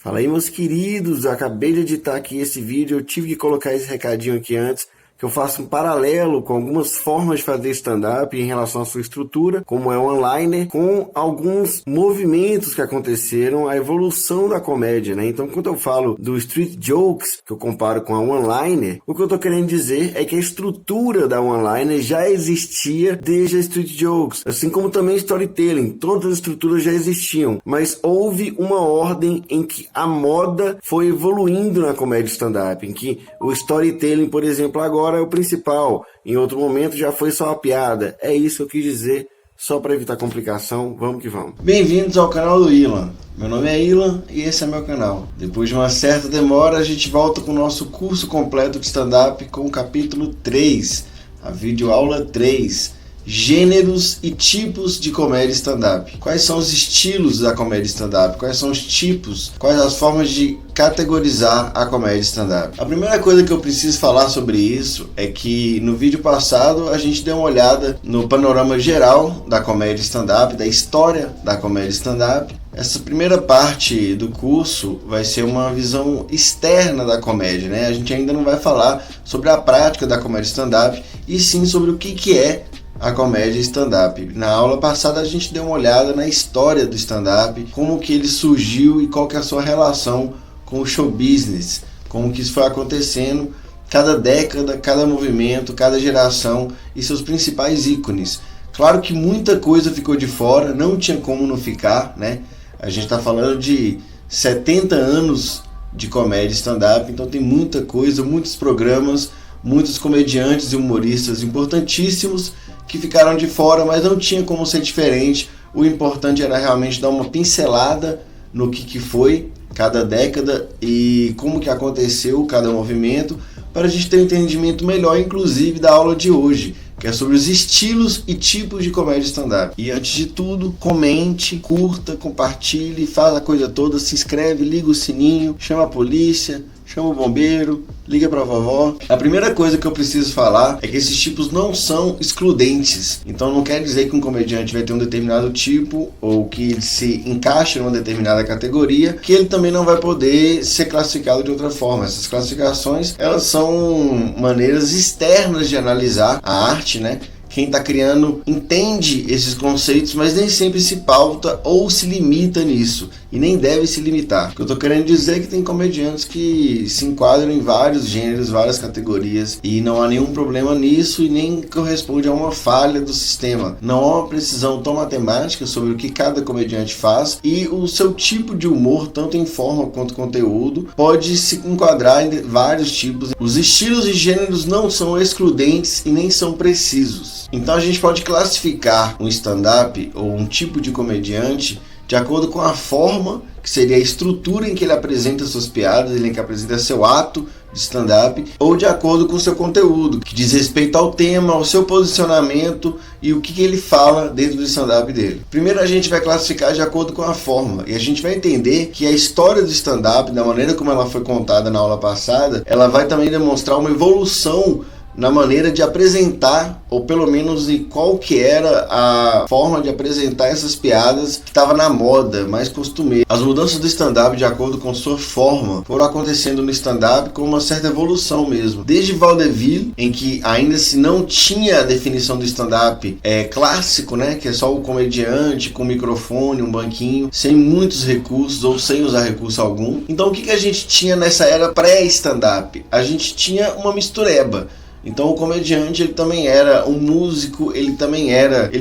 Fala aí, meus queridos, eu acabei de editar aqui esse vídeo, eu tive que colocar esse recadinho aqui antes, que eu faço um paralelo com algumas formas de fazer stand-up em relação à sua estrutura, como é o one-liner, com alguns movimentos que aconteceram, a evolução da comédia, né? Então, quando eu falo do street jokes, que eu comparo com a one-liner, o que eu tô querendo dizer é que a estrutura da one-liner já existia desde a street jokes, assim como também storytelling, todas as estruturas já existiam, mas houve uma ordem em que a moda foi evoluindo na comédia stand-up, em que o storytelling, por exemplo, agora é o principal, em outro momento já foi só uma piada. É isso que eu quis dizer, só para evitar complicação, vamos que vamos. Bem-vindos ao canal do Ilan. Meu nome é Ilan e esse é meu canal. Depois de uma certa demora, a gente volta com o nosso curso completo de stand-up com o capítulo 3, a videoaula 3. Gêneros e tipos de comédia stand-up. Quais são os estilos da comédia stand-up? Quais são os tipos? Quais as formas de categorizar a comédia stand-up? A primeira coisa que eu preciso falar sobre isso é que no vídeo passado a gente deu uma olhada no panorama geral da comédia stand-up, da história da comédia stand-up. Essa primeira parte do curso vai ser uma visão externa da comédia, né? A gente ainda não vai falar sobre a prática da comédia stand-up, e sim sobre o que é a comédia stand-up. Na aula passada a gente deu uma olhada na história do stand-up, como que ele surgiu e qual que é a sua relação com o show business, como que isso foi acontecendo, cada década, cada movimento, cada geração e seus principais ícones. Claro que muita coisa ficou de fora, não tinha como não ficar, né? A gente está falando de 70 anos de comédia stand-up, então tem muita coisa, muitos programas, muitos comediantes e humoristas importantíssimos que ficaram de fora, mas não tinha como ser diferente. O importante era realmente dar uma pincelada no que foi cada década e como que aconteceu cada movimento, para a gente ter um entendimento melhor, inclusive, da aula de hoje, que é sobre os estilos e tipos de comédia stand-up. E antes de tudo, comente, curta, compartilhe, faz a coisa toda, se inscreve, liga o sininho, chama a polícia, chama o bombeiro, liga pra vovó. A primeira coisa que eu preciso falar é que esses tipos não são excludentes. Então não quer dizer que um comediante vai ter um determinado tipo ou que ele se encaixa em uma determinada categoria, que ele também não vai poder ser classificado de outra forma. Essas classificações, elas são maneiras externas de analisar a arte, né? Quem está criando entende esses conceitos, mas nem sempre se pauta ou se limita nisso. E nem deve se limitar. O que eu estou querendo dizer é que tem comediantes que se enquadram em vários gêneros, várias categorias, e não há nenhum problema nisso e nem corresponde a uma falha do sistema. Não há uma precisão tão matemática sobre o que cada comediante faz, e o seu tipo de humor, tanto em forma quanto conteúdo, pode se enquadrar em vários tipos. Os estilos e gêneros não são excludentes e nem são precisos. Então a gente pode classificar um stand-up ou um tipo de comediante de acordo com a forma, que seria a estrutura em que ele apresenta suas piadas, em que apresenta seu ato de stand-up, ou de acordo com o seu conteúdo, que diz respeito ao tema, ao seu posicionamento e o que ele fala dentro do stand-up dele. Primeiro a gente vai classificar de acordo com a forma, e a gente vai entender que a história do stand-up, da maneira como ela foi contada na aula passada, ela vai também demonstrar uma evolução na maneira de apresentar, ou pelo menos de qual que era a forma de apresentar essas piadas que estava na moda, mais costumeira. As mudanças do stand-up, de acordo com sua forma, foram acontecendo no stand-up com uma certa evolução mesmo. Desde vaudeville, em que ainda se não tinha a definição do stand-up clássico, né, que é só o comediante com microfone, um banquinho, sem muitos recursos ou sem usar recurso algum. Então o que a gente tinha nessa era pré-stand-up? A gente tinha uma mistureba. Então o comediante, ele também era um músico, ele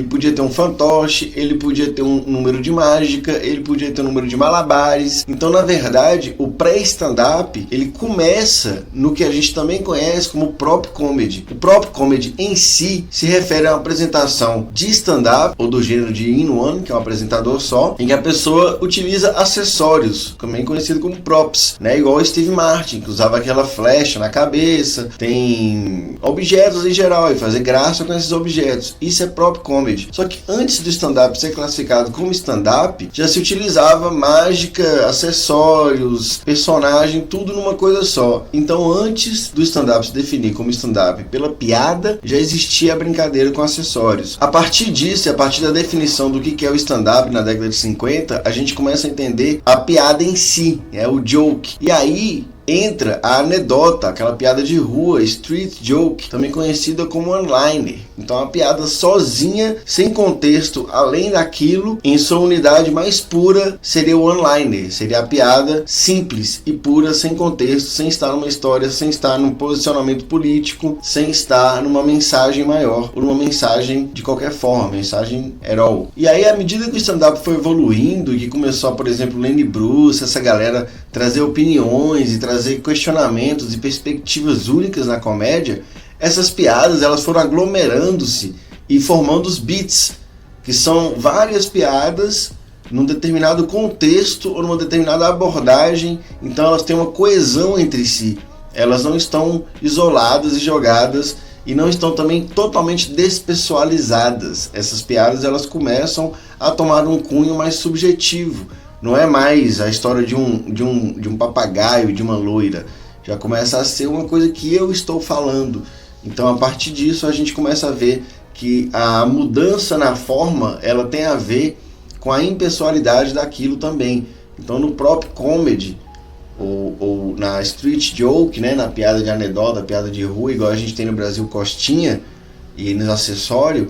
podia ter um fantoche, ele podia ter um número de mágica, ele podia ter um número de malabares. Então, na verdade, o pré-stand-up, ele começa no que a gente também conhece como o próprio comedy. O próprio comedy em si se refere a uma apresentação de stand-up, ou do gênero de in-one, que é um apresentador só, em que a pessoa utiliza acessórios, também conhecido como props, né? Igual o Steve Martin, que usava aquela flecha na cabeça, tem objetos em geral e fazer graça com esses objetos. Isso é próprio comedy. Só que antes do stand-up ser classificado como stand-up, já se utilizava mágica, acessórios, personagem, tudo numa coisa só. Então antes do stand-up se definir como stand-up pela piada, já existia a brincadeira com acessórios. A partir disso, a partir da definição do que é o stand-up na década de 50, a gente começa a entender a piada em si, o joke. E aí entra a anedota, aquela piada de rua, street joke, também conhecida como one-liner. Então a piada sozinha, sem contexto, além daquilo, em sua unidade mais pura, seria o one-liner. Seria a piada simples e pura, sem contexto, sem estar numa história, sem estar num posicionamento político, sem estar numa mensagem maior, ou numa mensagem de qualquer forma, mensagem at all. E aí, à medida que o stand-up foi evoluindo, e que começou, por exemplo, Lenny Bruce, essa galera trazer opiniões e trazer questionamentos e perspectivas únicas na comédia, essas piadas elas foram aglomerando-se e formando os beats, que são várias piadas num determinado contexto ou numa determinada abordagem. Então elas têm uma coesão entre si, elas não estão isoladas e jogadas, e não estão também totalmente despessoalizadas. Essas piadas elas começam a tomar um cunho mais subjetivo. Não é mais a história de um papagaio, de uma loira. Já começa a ser uma coisa que eu estou falando. Então, a partir disso, a gente começa a ver que a mudança na forma, ela tem a ver com a impessoalidade daquilo também. Então, no próprio comedy, ou na street joke, né, na piada de anedota, piada de rua, igual a gente tem no Brasil Costinha, e nos acessórios,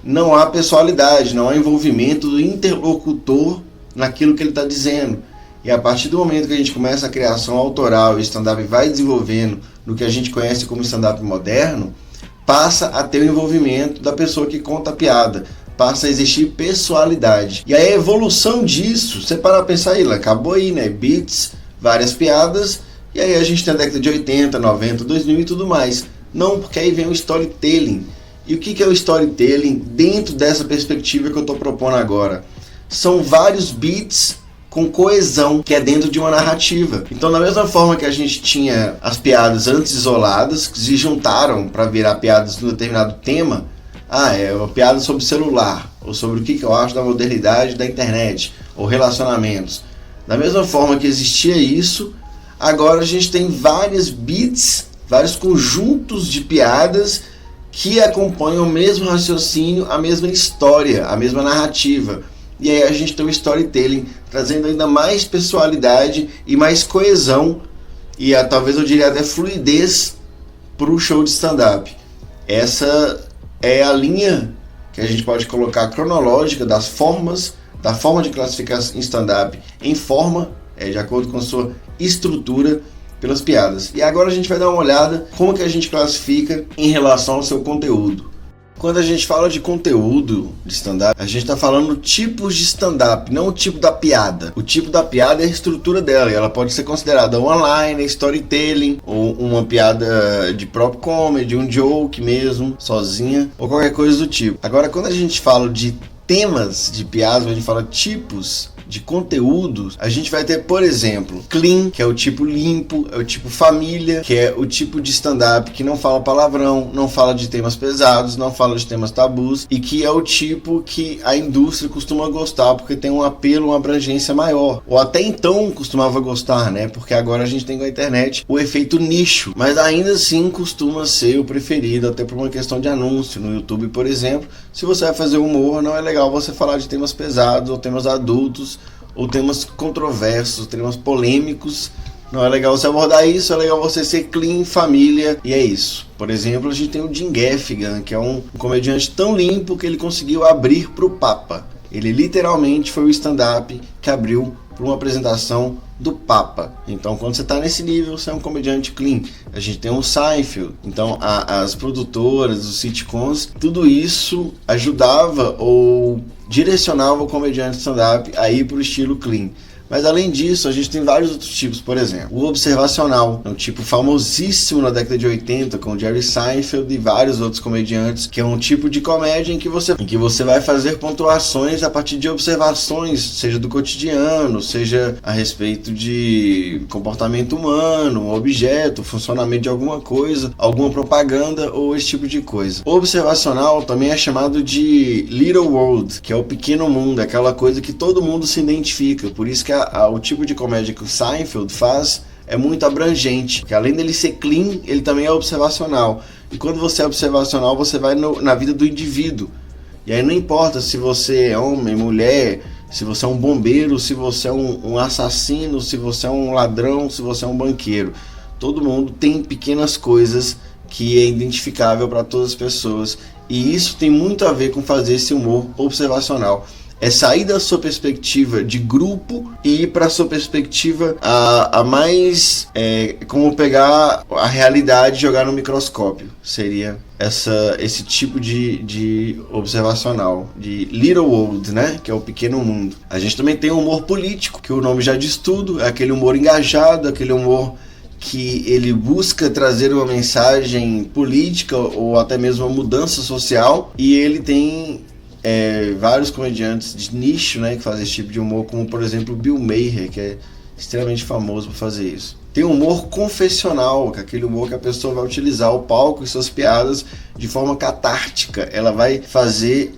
não há pessoalidade, não há envolvimento do interlocutor naquilo que ele está dizendo. E a partir do momento que a gente começa a criação autoral e o stand-up vai desenvolvendo no que a gente conhece como stand-up moderno, passa a ter o envolvimento da pessoa que conta a piada, passa a existir pessoalidade. E aí a evolução disso, você para pensar aí, acabou aí, né? Beats, várias piadas, e aí a gente tem a década de 80, 90, 2000 e tudo mais. Não, porque aí vem o storytelling. E o que é o storytelling dentro dessa perspectiva que eu estou propondo agora? São vários beats com coesão, que é dentro de uma narrativa. Então, da mesma forma que a gente tinha as piadas antes isoladas, que se juntaram para virar piadas de um determinado tema, é uma piada sobre celular, ou sobre o que eu acho da modernidade da internet, ou relacionamentos. Da mesma forma que existia isso, agora a gente tem vários beats, vários conjuntos de piadas que acompanham o mesmo raciocínio, a mesma história, a mesma narrativa. E aí a gente tem o storytelling trazendo ainda mais pessoalidade e mais coesão e talvez eu diria até fluidez para o show de stand-up. Essa é a linha que a gente pode colocar cronológica das formas, da forma de classificar em stand-up em forma, de acordo com a sua estrutura, pelas piadas. E agora a gente vai dar uma olhada como que a gente classifica em relação ao seu conteúdo. Quando a gente fala de conteúdo de stand-up, a gente está falando tipos de stand-up, não o tipo da piada. O tipo da piada é a estrutura dela, e ela pode ser considerada one-liner, storytelling, ou uma piada de próprio comedy, um joke mesmo, sozinha, ou qualquer coisa do tipo. Agora, quando a gente fala de temas de piadas, a gente fala tipos de conteúdos, a gente vai ter, por exemplo, clean, que é o tipo limpo, é o tipo família, que é o tipo de stand-up que não fala palavrão, não fala de temas pesados, não fala de temas tabus, e que é o tipo que a indústria costuma gostar, porque tem um apelo, uma abrangência maior, ou até então costumava gostar, né, porque agora a gente tem com a internet o efeito nicho, mas ainda assim costuma ser o preferido, até por uma questão de anúncio. No YouTube, por exemplo, se você vai fazer humor, não é legal você falar de temas pesados, ou temas adultos, ou temas controversos, temas polêmicos. Não é legal você abordar isso, é legal você ser clean, família, e é isso. Por exemplo, a gente tem o Jim Gaffigan, que é um comediante tão limpo que ele conseguiu abrir para o Papa. Ele literalmente foi o stand-up que abriu para uma apresentação do Papa. Então, quando você está nesse nível, você é um comediante clean. A gente tem o Seinfeld. Então, as produtoras, os sitcoms, tudo isso ajudava ou direcionava o comediante stand-up a ir para o estilo clean. Mas além disso, a gente tem vários outros tipos. Por exemplo, o observacional, é um tipo famosíssimo na década de 80 com Jerry Seinfeld e vários outros comediantes, que é um tipo de comédia em que você vai fazer pontuações a partir de observações, seja do cotidiano, seja a respeito de comportamento humano, um objeto, funcionamento de alguma coisa, alguma propaganda ou esse tipo de coisa. O observacional também é chamado de Little World, que é o pequeno mundo, aquela coisa que todo mundo se identifica. Por isso que o tipo de comédia que o Seinfeld faz é muito abrangente, porque além dele ser clean, ele também é observacional. E quando você é observacional, você vai na vida do indivíduo. E aí não importa se você é homem, mulher, se você é um bombeiro, se você é um assassino, se você é um ladrão, se você é um banqueiro. Todo mundo tem pequenas coisas que é identificável para todas as pessoas. E isso tem muito a ver com fazer esse humor observacional. É sair da sua perspectiva de grupo e ir para a sua perspectiva a mais... como pegar a realidade e jogar no microscópio. Seria esse tipo de observacional, de Little World, né? Que é o pequeno mundo. A gente também tem o humor político, que o nome já diz tudo. É aquele humor engajado, aquele humor que ele busca trazer uma mensagem política ou até mesmo uma mudança social. E ele tem... vários comediantes de nicho, né, que fazem esse tipo de humor, como por exemplo o Bill Maher, que é extremamente famoso por fazer isso. Tem o humor confessional, que é aquele humor que a pessoa vai utilizar o palco e suas piadas de forma catártica. Ela vai fazer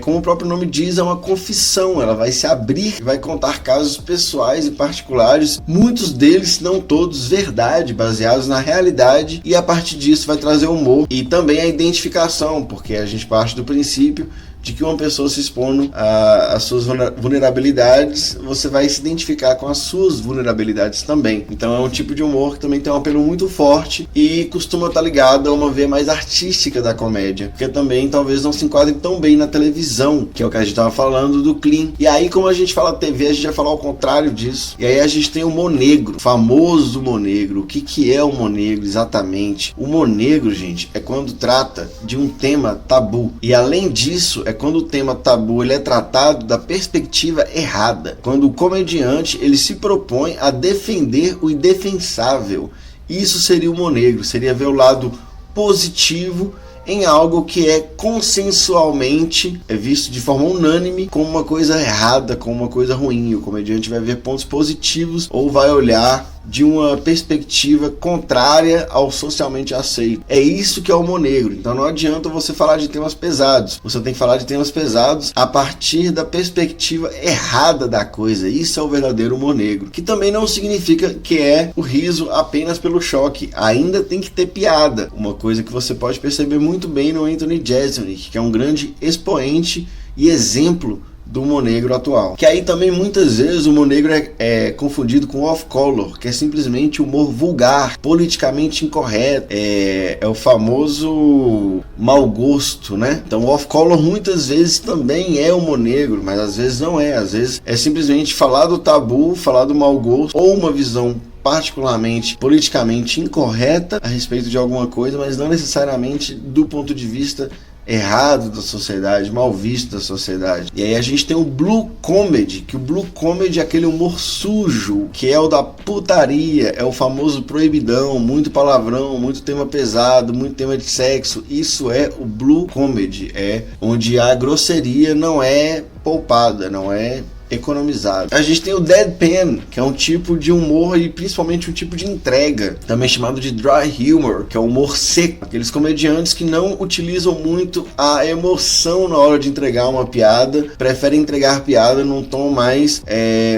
como o próprio nome diz, é uma confissão. Ela vai se abrir, vai contar casos pessoais e particulares, muitos deles, se não todos, verdade, baseados na realidade, e a partir disso vai trazer humor e também a identificação, porque a gente parte do princípio de que uma pessoa se expondo às suas vulnerabilidades, você vai se identificar com as suas vulnerabilidades também. Então é um tipo de humor que também tem um apelo muito forte e costuma estar ligado a uma veia mais artística da comédia, porque também talvez não se enquadre tão bem na televisão, que é o que a gente estava falando do clean. E aí, como a gente fala TV, a gente vai falar ao contrário disso. E aí a gente tem o humor negro, o famoso humor negro. O que é o humor negro exatamente? O humor negro, gente, é quando trata de um tema tabu. E além disso, é quando o tema tabu ele é tratado da perspectiva errada, quando o comediante ele se propõe a defender o indefensável. Isso seria o humor negro, seria ver o lado positivo em algo que é consensualmente visto de forma unânime como uma coisa errada, como uma coisa ruim. O comediante vai ver pontos positivos ou vai olhar de uma perspectiva contrária ao socialmente aceito. É isso que é o humor negro. Então não adianta você falar de temas pesados. Você tem que falar de temas pesados a partir da perspectiva errada da coisa. Isso é o verdadeiro humor negro. Que também não significa que é o riso apenas pelo choque. Ainda tem que ter piada. Uma coisa que você pode perceber muito bem no Anthony Jeselnik, que é um grande expoente e exemplo do humor negro atual. Que aí também muitas vezes o humor negro é confundido com off-color, que é simplesmente humor vulgar, politicamente incorreto, é o famoso mau gosto, né? Então o off-color muitas vezes também é humor negro, mas às vezes não é, às vezes é simplesmente falar do tabu, falar do mau gosto, ou uma visão particularmente politicamente incorreta a respeito de alguma coisa, mas não necessariamente do ponto de vista errado da sociedade, mal visto da sociedade. E aí a gente tem o Blue Comedy, que o Blue Comedy é aquele humor sujo, que é o da putaria, é o famoso proibidão, muito palavrão, muito tema pesado, muito tema de sexo. Isso é o Blue Comedy, é onde a grosseria não é poupada, não é economizado. A gente tem o deadpan, que é um tipo de humor e principalmente um tipo de entrega, também chamado de dry humor, que é o humor seco. Aqueles comediantes que não utilizam muito a emoção na hora de entregar uma piada, preferem entregar piada num tom mais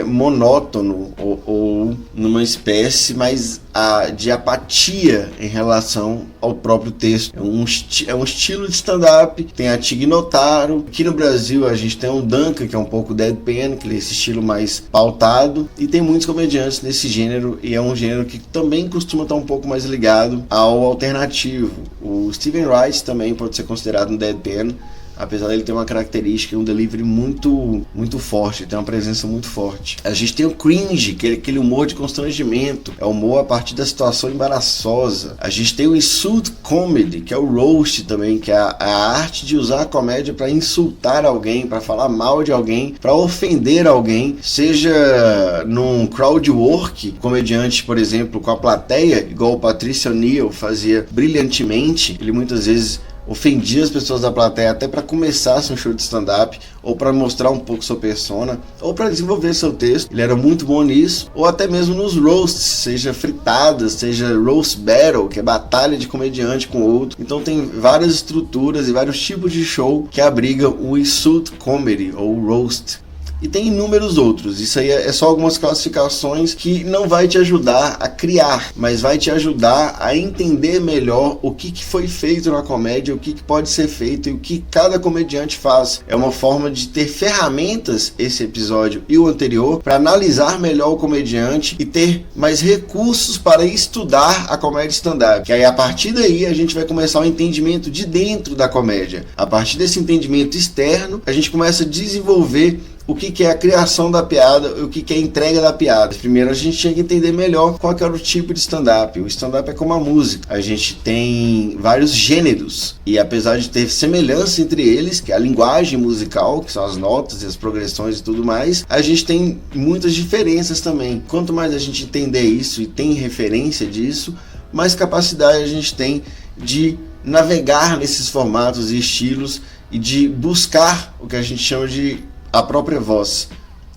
monótono ou numa espécie mais de apatia em relação ao próprio texto. É um estilo de stand-up. Tem a Tig Notaro. Aqui no Brasil a gente tem o Duncan, que é um pouco deadpan, que é esse estilo mais pautado, e tem muitos comediantes nesse gênero, e é um gênero que também costuma estar um pouco mais ligado ao alternativo. O Steven Wright também pode ser considerado um deadpan, apesar dele ter uma característica, um delivery muito forte, tem uma presença muito forte. A gente tem o cringe, que é aquele humor de constrangimento, é o humor a partir da situação embaraçosa. A gente tem o insult comedy, que é o roast também, que é a arte de usar a comédia para insultar alguém, para falar mal de alguém, para ofender alguém, seja num crowd work, comediante, por exemplo, com a plateia, igual o Patricio Neal fazia brilhantemente. Ele muitas vezes ofendia as pessoas da plateia até para começar seu show de stand-up, ou para mostrar um pouco sua persona, ou para desenvolver seu texto. Ele era muito bom nisso, ou até mesmo nos roasts, seja fritadas, seja roast battle, que é batalha de comediante com outro. Então tem várias estruturas e vários tipos de show que abrigam o insult comedy ou roast. E tem inúmeros outros. Isso aí é só algumas classificações que não vai te ajudar a criar, mas vai te ajudar a entender melhor o que foi feito na comédia, o que pode ser feito e o que cada comediante faz. É uma forma de ter ferramentas, esse episódio e o anterior, para analisar melhor o comediante e ter mais recursos para estudar a comédia stand-up. Que aí a partir daí a gente vai começar o entendimento de dentro da comédia. A partir desse entendimento externo, a gente começa a desenvolver o que é a criação da piada e o que é a entrega da piada. Primeiro a gente tinha que entender melhor qual que era o tipo de stand-up. O stand-up é como a música. A gente tem vários gêneros e apesar de ter semelhança entre eles, que é a linguagem musical, que são as notas e as progressões e tudo mais, a gente tem muitas diferenças também. Quanto mais a gente entender isso e tem referência disso, mais capacidade a gente tem de navegar nesses formatos e estilos e de buscar o que a gente chama de a própria voz,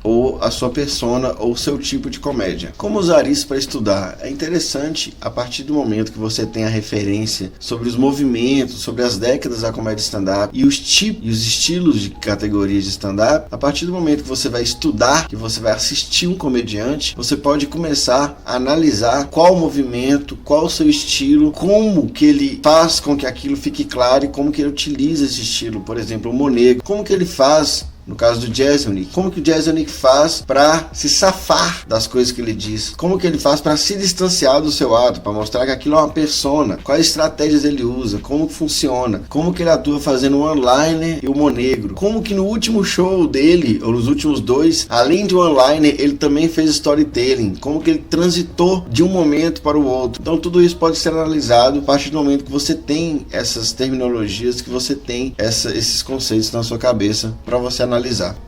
ou a sua persona, ou seu tipo de comédia. Como usar isso para estudar? É interessante, a partir do momento que você tem a referência sobre os movimentos, sobre as décadas da comédia stand-up e os tipos e os estilos de categorias de stand-up, a partir do momento que você vai estudar, que você vai assistir um comediante, você pode começar a analisar qual o movimento, qual o seu estilo, como que ele faz com que aquilo fique claro e como que ele utiliza esse estilo. Por exemplo, o Monego, como que ele faz no caso do Jeselnik, como que o Jeselnik faz para se safar das coisas que ele diz? Como que ele faz para se distanciar do seu ato, para mostrar que aquilo é uma persona? Quais estratégias ele usa? Como que funciona? Como que ele atua fazendo um one-liner e humor negro? Como que no último show dele, ou nos últimos dois, além de one-liner, ele também fez storytelling? Como que ele transitou de um momento para o outro? Então tudo isso pode ser analisado a partir do momento que você tem essas terminologias, que você tem esses conceitos na sua cabeça para você analisar.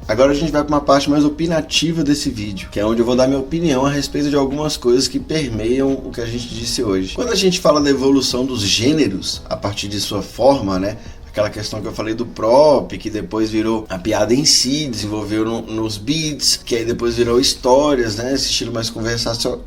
Agora a gente vai para uma parte mais opinativa desse vídeo, que é onde eu vou dar minha opinião a respeito de algumas coisas que permeiam o que a gente disse hoje. Quando a gente fala da evolução dos gêneros a partir de sua forma, né? Aquela questão que eu falei do prop, que depois virou a piada em si, desenvolveu nos beats, que aí depois virou histórias, né? Esse estilo mais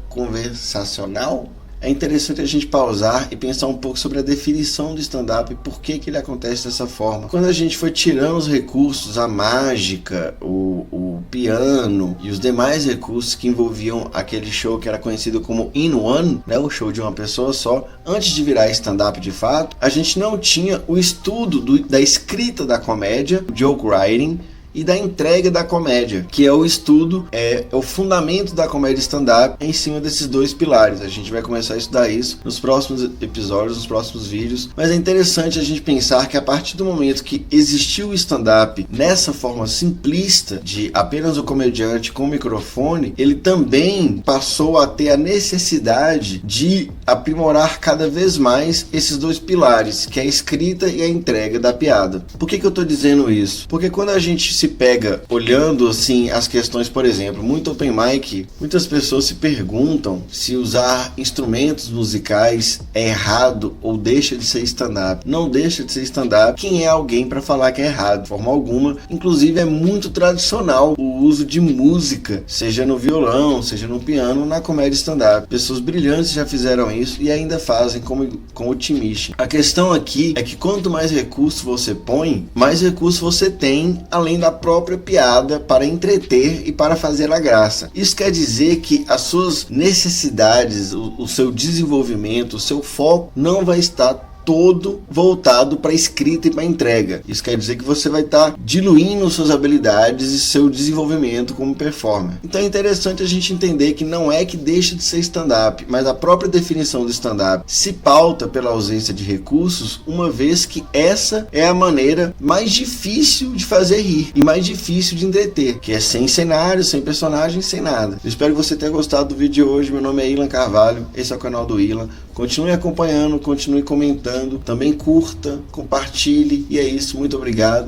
conversacional. É interessante a gente pausar e pensar um pouco sobre a definição do stand-up e por que ele acontece dessa forma. Quando a gente foi tirando os recursos, a mágica, o piano e os demais recursos que envolviam aquele show que era conhecido como in one, né, o show de uma pessoa só, antes de virar stand-up de fato, a gente não tinha o estudo da escrita da comédia, joke writing, e da entrega da comédia, que é o estudo, é o fundamento da comédia stand-up em cima desses dois pilares. A gente vai começar a estudar isso nos próximos episódios, nos próximos vídeos, mas é interessante a gente pensar que a partir do momento que existiu o stand-up nessa forma simplista de apenas o comediante com o microfone, ele também passou a ter a necessidade de aprimorar cada vez mais esses dois pilares, que é a escrita e a entrega da piada. Por que eu tô dizendo isso? Porque quando a gente se pega olhando assim as questões, por exemplo, muito open mic, muitas pessoas se perguntam se usar instrumentos musicais é errado ou deixa de ser stand-up. Não deixa de ser stand-up. Quem é alguém para falar que é errado? De forma alguma. Inclusive é muito tradicional o uso de música, seja no violão, seja no piano, na comédia stand-up. Pessoas brilhantes já fizeram isso e ainda fazem com o Timish. A questão aqui é que quanto mais recursos você põe, mais recursos você tem, além da própria piada, para entreter e para fazer a graça. Isso quer dizer que as suas necessidades, o seu desenvolvimento, o seu foco não vai estar todo voltado para escrita e para entrega. Isso quer dizer que você vai estar diluindo suas habilidades e seu desenvolvimento como performer. Então é interessante a gente entender que não é que deixa de ser stand-up, mas a própria definição do stand-up se pauta pela ausência de recursos, uma vez que essa é a maneira mais difícil de fazer rir e mais difícil de entreter, que é sem cenário, sem personagem, sem nada. Eu espero que você tenha gostado do vídeo de hoje. Meu nome é Ilan Carvalho, esse é o canal do Ilan. Continue acompanhando, continue comentando, também curta, compartilhe, e é isso, muito obrigado.